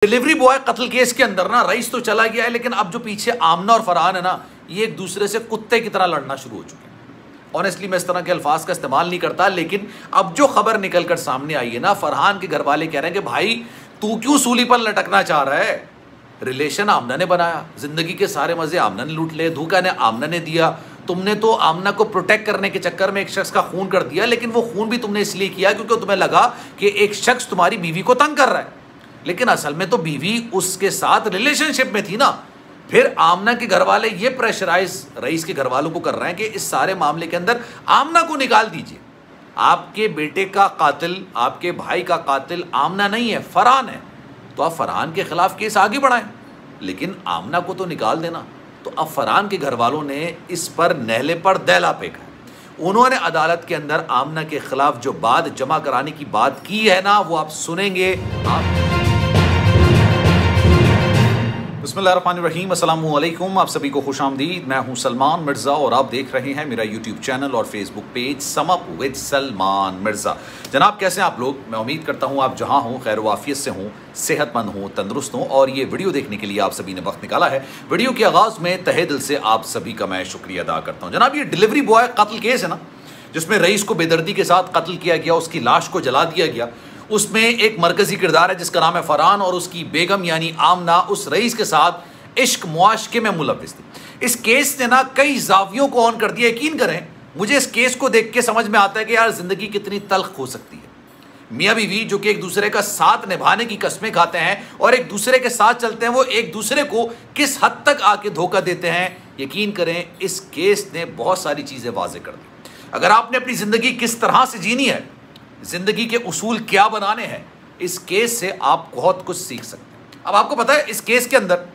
Delivery boy कत्ल case के अंदर ना रईस तो चला गया है, लेकिन अब जो पीछे आमना और फरहान है ना, ये एक दूसरे से कुत्ते की तरह लड़ना शुरू हो चुके हैं। ऑनेस्टली मैं इस तरह के अल्फाज का इस्तेमाल नहीं करता, लेकिन अब जो खबर निकल कर सामने आई है ना, फरहान के घर वाले कह रहे हैं कि भाई तू क्यों सूली पर लटकना चाह रहा है। रिलेशन आमना ने बनाया, जिंदगी के सारे मजे आमना ने लूट लिए, धोखा ने आमना ने दिया। तुमने तो आमना को प्रोटेक्ट करने के चक्कर में एक शख्स का खून कर दिया, लेकिन वो खून भी तुमने इसलिए किया क्योंकि तुम्हें लगा कि एक शख्स तुम्हारी बीवी को तंग कर रहा है, लेकिन असल में तो बीवी उसके साथ रिलेशनशिप में थी ना। फिर आमना के घर वाले ये प्रेशराइज रईस के घर वालों को कर रहे हैं कि इस सारे मामले के अंदर आमना को निकाल दीजिए। आपके बेटे का कातिल, आपके भाई का कातिल आमना नहीं है, फरहान है, तो आप फरहान के खिलाफ केस आगे बढ़ाएं, लेकिन आमना को तो निकाल देना। तो अब फरहान के घर वालों ने इस पर नहले पर दैला फेंका। उन्होंने अदालत के अंदर आमना के खिलाफ जो बात जमा कराने की बात की है ना, वो आप सुनेंगे। बिस्मिल्लाहिर्रहमानिर्रहीम, अस्सलाम वालेकुम, आप सभी को खुशामदीद। मैं हूं सलमान मिर्ज़ा और आप देख रहे हैं मेरा यूट्यूब चैनल और Facebook page sum up with Salman Mirza. जनाब कैसे हैं आप लोग? मैं उम्मीद करता हूं आप जहां हों खैर वाफियत से हों, सेहतमंद हों, तंदुरुस्त हों, और ये वीडियो देखने के लिए आप सभी ने वक्त निकाला है। वीडियो के आगाज़ में तहे दिल से आप सभी का मैं शुक्रिया अदा करता हूँ। जनाब ये डिलीवरी बॉय कत्ल केस है ना, जिसमें रईस को बेदर्दी के साथ कत्ल किया गया, उसकी लाश को जला दिया गया, उसमें एक मरकजी किरदार है जिसका नाम है फरहान, और उसकी बेगम यानी आमना उस रईस के साथ इश्क मुआशके में मुलव्विस थी। इस केस ने ना कई जावियों को ऑन कर दिया। यकीन करें, मुझे इस केस को देख के समझ में आता है कि यार जिंदगी कितनी तल्ख हो सकती है। मियाँ बीवी जो कि एक दूसरे का साथ निभाने की कस्में खाते हैं और एक दूसरे के साथ चलते हैं, वो एक दूसरे को किस हद तक आके धोखा देते हैं। यकीन करें, इस केस ने बहुत सारी चीजें वाज़ेह कर दी। अगर आपने अपनी जिंदगी किस तरह से जीनी है, जिंदगी के उसूल क्या बनाने हैं, इस केस से आप बहुत कुछ सीख सकते हैं। अब आपको पता है इस केस के अंदर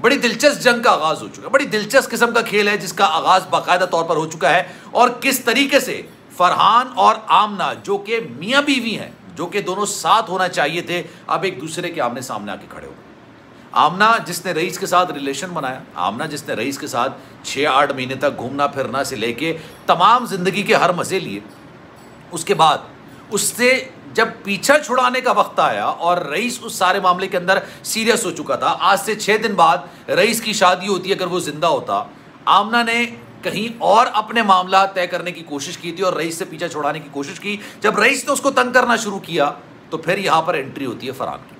बड़ी दिलचस्प जंग का आगाज हो चुका है, बड़ी दिलचस्प किस्म का खेल है जिसका आगाज बाकायदा तौर पर हो चुका है। और किस तरीके से फरहान और आमना जो कि मियाँ बीवी हैं, जो कि दोनों साथ होना चाहिए थे, अब एक दूसरे के आमने सामने आके खड़े हो गए। आमना जिसने रईस के साथ रिलेशन बनाया, आमना जिसने रईस के साथ 6-8 महीने तक घूमना फिरना से लेके तमाम जिंदगी के हर मजे लिए, उसके बाद उससे जब पीछा छुड़ाने का वक्त आया और रईस उस सारे मामले के अंदर सीरियस हो चुका था, आज से 6 दिन बाद रईस की शादी होती, अगर वो जिंदा होता, आमना ने कहीं और अपने मामला तय करने की कोशिश की थी और रईस से पीछा छुड़ाने की कोशिश की। जब रईस ने उसको तंग करना शुरू किया तो फिर यहां पर एंट्री होती है फरहान की।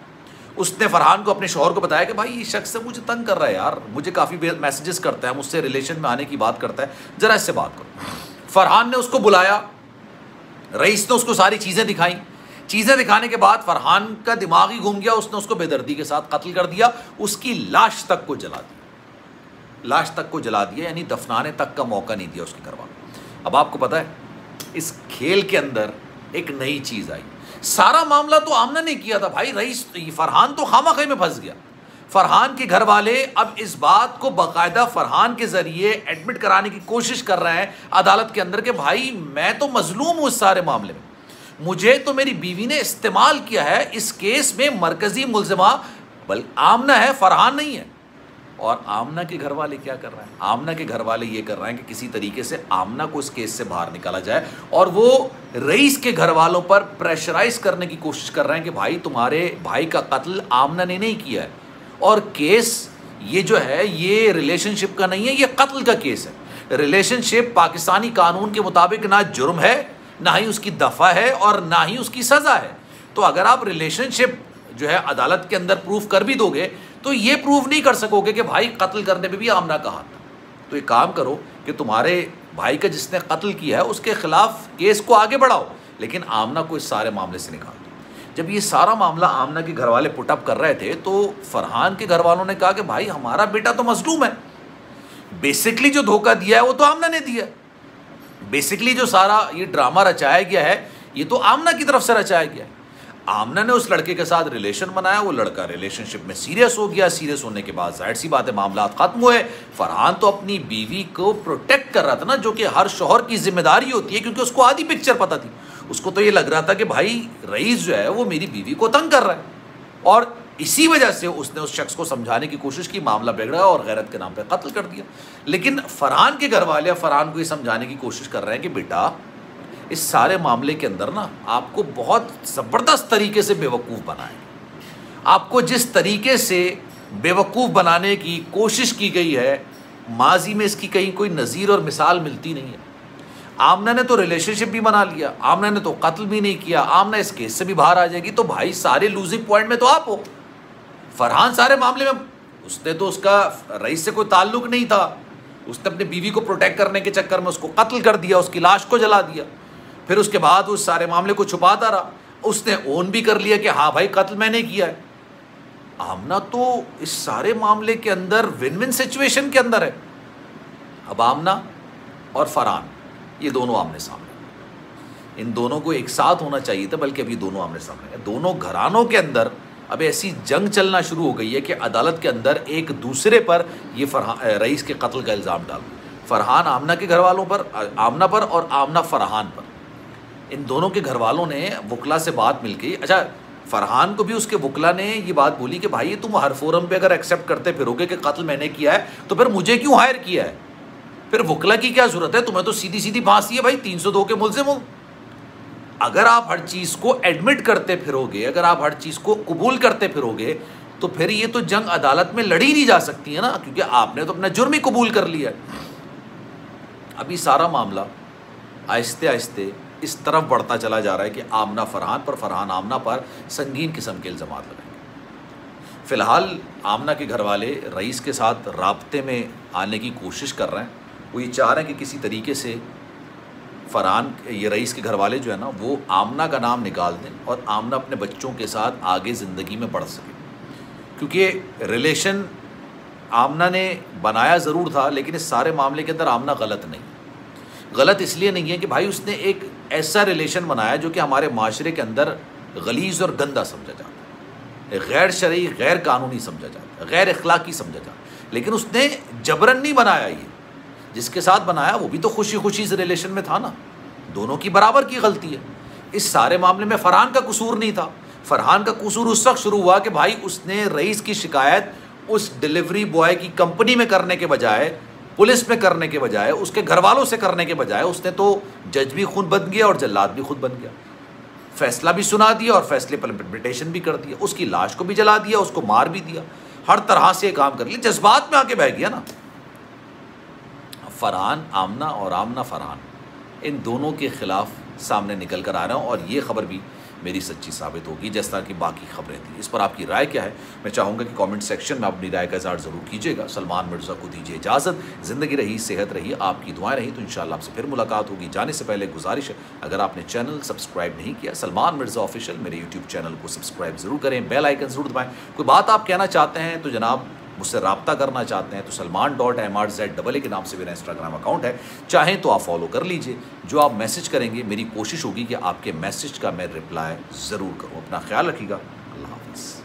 उसने फरहान को, अपने शौहर को बताया कि भाई ये शख्स से मुझे तंग कर रहा है यार, मुझे काफ़ी मैसेजेस करता है, मुझसे रिलेशन में आने की बात करता है, ज़रा इससे बात करो। फरहान ने उसको बुलाया, रईस ने उसको सारी चीज़ें दिखाई। चीज़ें दिखाने के बाद फरहान का दिमाग ही घूम गया, उसने उसको बेदर्दी के साथ कत्ल कर दिया, उसकी लाश तक को जला दिया, लाश तक को जला दिया, यानी दफनाने तक का मौका नहीं दिया उसके घर वालों। अब आपको पता है इस खेल के अंदर एक नई चीज़ आई। सारा मामला तो आमना ने किया था भाई, रईस फरहान तो खामखा में फंस गया। फरहान के घर वाले अब इस बात को बाकायदा फरहान के जरिए एडमिट कराने की कोशिश कर रहे हैं अदालत के अंदर कि भाई मैं तो मजलूम हूँ इस सारे मामले में, मुझे तो मेरी बीवी ने इस्तेमाल किया है। इस केस में मरकजी मुलजिमा आमना है, फरहान नहीं है। और आमना के घर वाले क्या कर रहे हैं? आमना के घर वाले ये कर रहे हैं कि किसी तरीके से आमना को इस केस से बाहर निकाला जाए, और वो रईस के घर वालों पर प्रेशराइज करने की कोशिश कर रहे हैं कि भाई तुम्हारे भाई का कत्ल आमना ने नहीं किया है, और केस ये जो है ये रिलेशनशिप का नहीं है, ये कत्ल का केस है। रिलेशनशिप पाकिस्तानी कानून के मुताबिक ना जुर्म है, ना ही उसकी दफ़ा है, और ना ही उसकी सज़ा है। तो अगर आप रिलेशनशिप जो है अदालत के अंदर प्रूफ कर भी दोगे तो ये प्रूफ नहीं कर सकोगे कि भाई कत्ल करने में भी आमना का हाथ था। तो एक काम करो कि तुम्हारे भाई का जिसने कत्ल किया है उसके खिलाफ केस को आगे बढ़ाओ, लेकिन आमना को इस सारे मामले से निकाल दो। जब ये सारा मामला आमना के घर वाले पुटअप कर रहे थे तो फरहान के घर वालों ने कहा कि भाई हमारा बेटा तो मजलूम है, बेसिकली जो धोखा दिया है वो तो आमना ने दिया, बेसिकली जो सारा ये ड्रामा रचाया गया है ये तो आमना की तरफ से रचाया गया है। आमना ने उस लड़के के साथ रिलेशन बनाया, वो लड़का रिलेशनशिप में सीरियस हो गया, सीरियस होने के बाद जाहिर सी बात है मामला खत्म हुए। फरहान तो अपनी बीवी को प्रोटेक्ट कर रहा था ना, जो कि हर शौहर की जिम्मेदारी होती है, क्योंकि उसको आधी पिक्चर पता थी। उसको तो ये लग रहा था कि भाई रईस जो है वो मेरी बीवी को तंग कर रहा है, और इसी वजह से उसने उस शख्स को समझाने की कोशिश की, मामला बिगड़ा और गैरत के नाम पे कत्ल कर दिया। लेकिन फरहान के घर वाले फरहान को ये समझाने की कोशिश कर रहे हैं कि बेटा इस सारे मामले के अंदर ना आपको बहुत ज़बरदस्त तरीके से बेवकूफ़ बनाएंगे, आपको जिस तरीके से बेवकूफ़ बनाने की कोशिश की गई है, माजी में इसकी कहीं कोई नज़ीर और मिसाल मिलती नहीं है। आमना ने तो रिलेशनशिप भी बना लिया, आमना ने तो कत्ल भी नहीं किया, आमना इस केस से भी बाहर आ जाएगी। तो भाई सारे लूजिंग पॉइंट में तो आप हो। फरहान सारे मामले में, उसने तो उसका रईस से कोई ताल्लुक नहीं था, उसने अपनी बीवी को प्रोटेक्ट करने के चक्कर में उसको कत्ल कर दिया, उसकी लाश को जला दिया। फिर उसके बाद उस सारे मामले को छुपाता रहा, उसने ओन भी कर लिया कि हाँ भाई कत्ल मैंने किया है। आमना तो इस सारे मामले के अंदर विन विन सिचुएशन के अंदर है। अब आमना और फरहान ये दोनों आमने सामने, इन दोनों को एक साथ होना चाहिए था, बल्कि अभी दोनों आमने सामने हैं। दोनों घरानों के अंदर अब ऐसी जंग चलना शुरू हो गई है कि अदालत के अंदर एक दूसरे पर ये रईस के कत्ल का इल्ज़ाम डाल, फरहान आमना के घर वालों पर, आमना पर, और आमना फरहान पर। इन दोनों के घर वालों ने वकला से बात मिल गई। अच्छा, फरहान को भी उसके वकला ने ये बात बोली कि भाई तुम हर फोरम पे अगर एक्सेप्ट करते फिरोगे कि कत्ल मैंने किया है, तो फिर मुझे क्यों हायर किया है? फिर वकला की क्या जरूरत है? तुम्हें तो सीधी सीधी फांसी है भाई, 302 के मुल्ज़िम हो। अगर आप हर चीज़ को एडमिट करते फिरोगे, अगर आप हर चीज़ को कबूल करते फिरोगे, तो फिर ये तो जंग अदालत में लड़ी नहीं जा सकती है ना, क्योंकि आपने तो अपना जुर्म ही कबूल कर लिया। अभी सारा मामला आहिस्ते आहिस्ते इस तरफ बढ़ता चला जा रहा है कि आमना फरहान पर, फरहान आमना पर संगीन किस्म के इल्ज़ाम लगाएंगे। फ़िलहाल आमना के घर वाले रईस के साथ राब्ते में आने की कोशिश कर रहे हैं। वो ये चाह रहे हैं कि किसी तरीके से फरहान, ये रईस के घर वाले जो है ना, वो आमना का नाम निकाल दें और आमना अपने बच्चों के साथ आगे ज़िंदगी में बढ़ सके। क्योंकि रिलेशन आमना ने बनाया ज़रूर था, लेकिन इस सारे मामले के अंदर आमना गलत नहीं। गलत इसलिए नहीं है कि भाई उसने एक ऐसा रिलेशन बनाया जो कि हमारे माशरे के अंदर गलीज़ और गंदा समझा जाता है, गैर शरई, गैर कानूनी समझा जाता है, गैर अखलाकी समझा जाता है। लेकिन उसने जबरन नहीं बनाया। ये जिसके साथ बनाया वो भी तो खुशी खुशी इस रिलेशन में था ना। दोनों की बराबर की गलती है। इस सारे मामले में फरहान का कसूर नहीं था। फरहान का कसूर उस वक्त शुरू हुआ कि भाई उसने रईस की शिकायत उस डिलीवरी बॉय की कंपनी में करने के बजाय, पुलिस में करने के बजाय, उसके घर वालों से करने के बजाय, उसने तो जज भी खुद बन गया और जल्लाद भी खुद बन गया। फैसला भी सुना दिया और फैसले पर इंटरप्रिटेशन भी कर दिया। उसकी लाश को भी जला दिया, उसको मार भी दिया, हर तरह से काम कर लिया, जज्बात में आके बह गया ना। फरहान आमना और आमना फरहान, इन दोनों के ख़िलाफ़ सामने निकल कर आ रहा हूँ और ये ख़बर भी मेरी सच्ची साबित होगी, जिस तरह की बाकी खबरें थी। इस पर आपकी राय क्या है? मैं चाहूँगा कि कमेंट सेक्शन में अपनी राय का इज़हार ज़रूर कीजिएगा। सलमान मिर्ज़ा को दीजिए इजाज़त। ज़िंदगी रही, सेहत रही, आपकी दुआएं रही, तो इंशाअल्लाह आपसे फिर मुलाकात होगी। जाने से पहले गुजारिश है, अगर आपने चैनल सब्सक्राइब नहीं किया, सलमान मिर्ज़ा ऑफिशियल मेरे यूट्यूब चैनल को सब्सक्राइब ज़रूर करें, बेल आइकन ज़रूर दबाएँ। कोई बात आप कहना चाहते हैं तो जनाब, मुझसे रब्ता करना चाहते हैं तो salman.mrz के नाम से मेरा इंस्टाग्राम अकाउंट है, चाहें तो आप फॉलो कर लीजिए। जो आप मैसेज करेंगे, मेरी कोशिश होगी कि आपके मैसेज का मैं रिप्लाई ज़रूर करूँ। अपना ख्याल रखिएगा। अल्लाह हाफ़िज़।